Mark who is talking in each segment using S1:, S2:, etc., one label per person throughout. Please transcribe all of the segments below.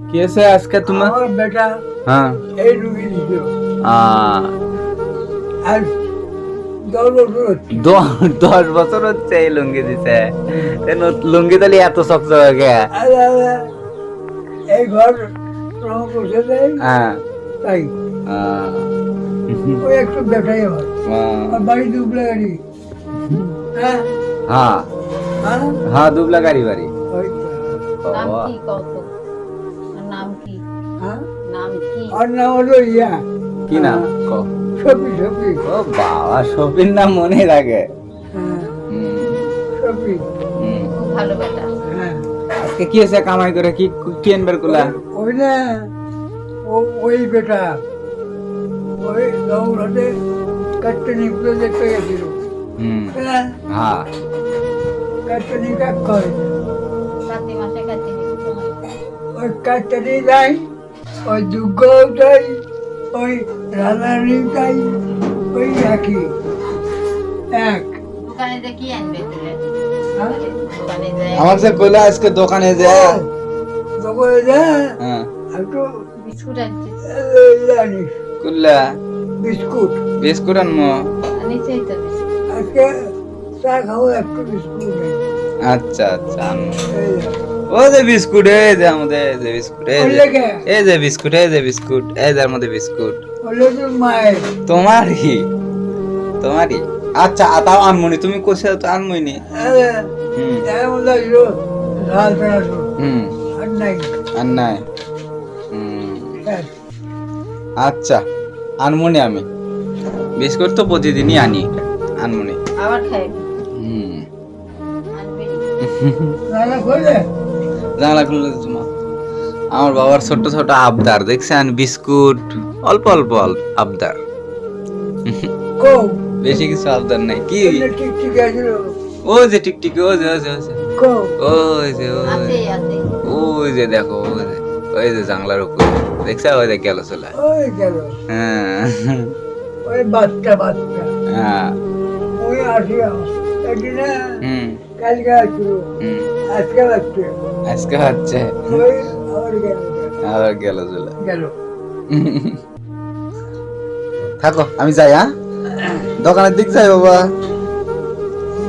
S1: कैसे आज का तुम
S2: और बेटा
S1: हाँ
S2: এই রুগী দিল আর 10 বছর হচ্ছে।
S1: 10 বছর হচ্ছে এই লুঙ্গি দিছে লুঙ্গি তাহলে এত চকচকে
S2: আল্লাহ আল্লাহ, এই ঘর রং করছে দেয়
S1: হ্যাঁ
S2: তাই ওই একটু বেটাই আমার আর বাড়ি দুবলা গাড়ি হ্যাঁ
S1: हाँ
S2: হ্যাঁ
S1: हाँ दुबला गाड़ी बारी
S2: ওই তো,
S3: নাম কি কত নাম কি
S2: হ্যাঁ
S3: নাম কি
S2: আর নাম হলো ইয়া
S1: কি নাম ক
S2: সফি সফি
S1: ও বাবা শপির নাম মনে রাখে
S2: হ্যাঁ
S1: হুম,
S2: সফি
S1: হুম।
S3: খুব ভালো বেটা
S2: হ্যাঁ
S1: আজকে কি হয়েছে কামাই করে কি আনবার কুলা
S2: ওই না ওই বেটা ওই দৌড়াতে কাটনি প্রজেক্ট গেছিল
S1: হুম
S2: হ্যাঁ
S1: হ্যাঁ
S2: কাটনি কাক করে
S3: কাতি মাসে কাতি নিতে হয়
S2: ওই কাটনি যাই ওই দুর্গও যাই ওই রানারি যাই ওই একই এক
S3: দোকানে যে কি আনবে তুলে
S2: হ্যাঁ?
S3: দোকানে যায়
S1: আমার সে কইলা আজকে দোকানে যা
S2: দোকানে যা
S1: হ্যাঁ
S2: একটু
S3: বিস্কুট আনছে
S2: জানিস
S1: কুল্লা
S2: বিস্কুট
S1: বিস্কুট আনমো
S3: নিচেই তো বিস্কুট
S2: আজকে চা খাবো একটু বিস্কুট নেই
S1: আচ্ছা আচ্ছা আনমো
S2: এই যে।
S1: ও যে বিস্কুট এই যে আমাদের এই যে বিস্কুট এই
S2: ওই
S1: যে
S2: লেগে
S1: এই যে বিস্কুট এই যে বিস্কুট এই যে আমাদের বিস্কুট
S2: হলো তোর মায়ের
S1: তোমারই তোমারই আচ্ছা তাও আনমনি তুমি কোসে তো আনমনি হুম
S2: এমন লাগলো লাল পেঁয়াজ
S1: হুম
S2: আর নাই
S1: আর নাই হুম
S2: হ্যাঁ
S1: আচ্ছা আনমনি আমি বিস্কুট তো প্রতিদিনই আনি আনমনি
S3: আবার খাইবে
S1: হুম
S3: আনবে
S2: রান্না করলে
S1: জানলা খুললে তোমার আমার বাবার ছোট ছোট আবদার দেখছেন বিস্কুট অল্প অল্প আবদার
S2: কো
S1: বেশি কিছু আবদার নাই কি
S2: ঠিক ঠিক আছে
S1: ও যে টিকটিকি ও যে ও যে ও যে
S2: কো
S1: ওই যে
S3: আছে আছে
S1: ওই যে দেখো ওই যে জানলার উপরে দেখছো ওই যে গেল চলে
S2: ওই গেল
S1: হ্যাঁ
S2: ওই বাচ্চা বাচ্চা
S1: হ্যাঁ
S2: ওই আসিয়া একদিন
S1: হুম
S2: কালকে আসছিল
S1: হুম
S2: আজকে আসছে
S1: আজকে হচ্ছে
S2: ওই আবার গেল
S1: আবার গেল চলে
S2: গেল
S1: থাকো আমি যাই হ্যাঁ দোকানের দিক যাই বাবা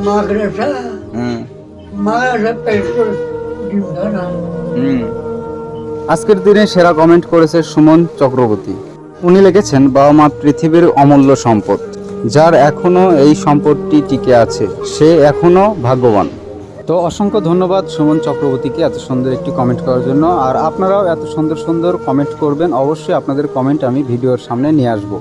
S2: মাদ্রাসা
S1: হুম
S2: মাদ্রাসা পেশ করে ডিম না
S1: হুম আজকের দিনে সেরা কমেন্ট করেছে সুমন চক্রবর্তী উনি লিখেছেন বাবা মা পৃথিবীর অমূল্য সম্পদ যার এখনো এই সম্পদটি টিকে আছে সে এখনো ভাগ্যবান তো অসংখ্য ধন্যবাদ সুমন চক্রবর্তীকে এত সুন্দর একটি কমেন্ট করার জন্য আর আপনারাও এত সুন্দর সুন্দর কমেন্ট করবেন অবশ্যই আপনাদের কমেন্ট আমি ভিডিওর সামনে নিয়ে আসবো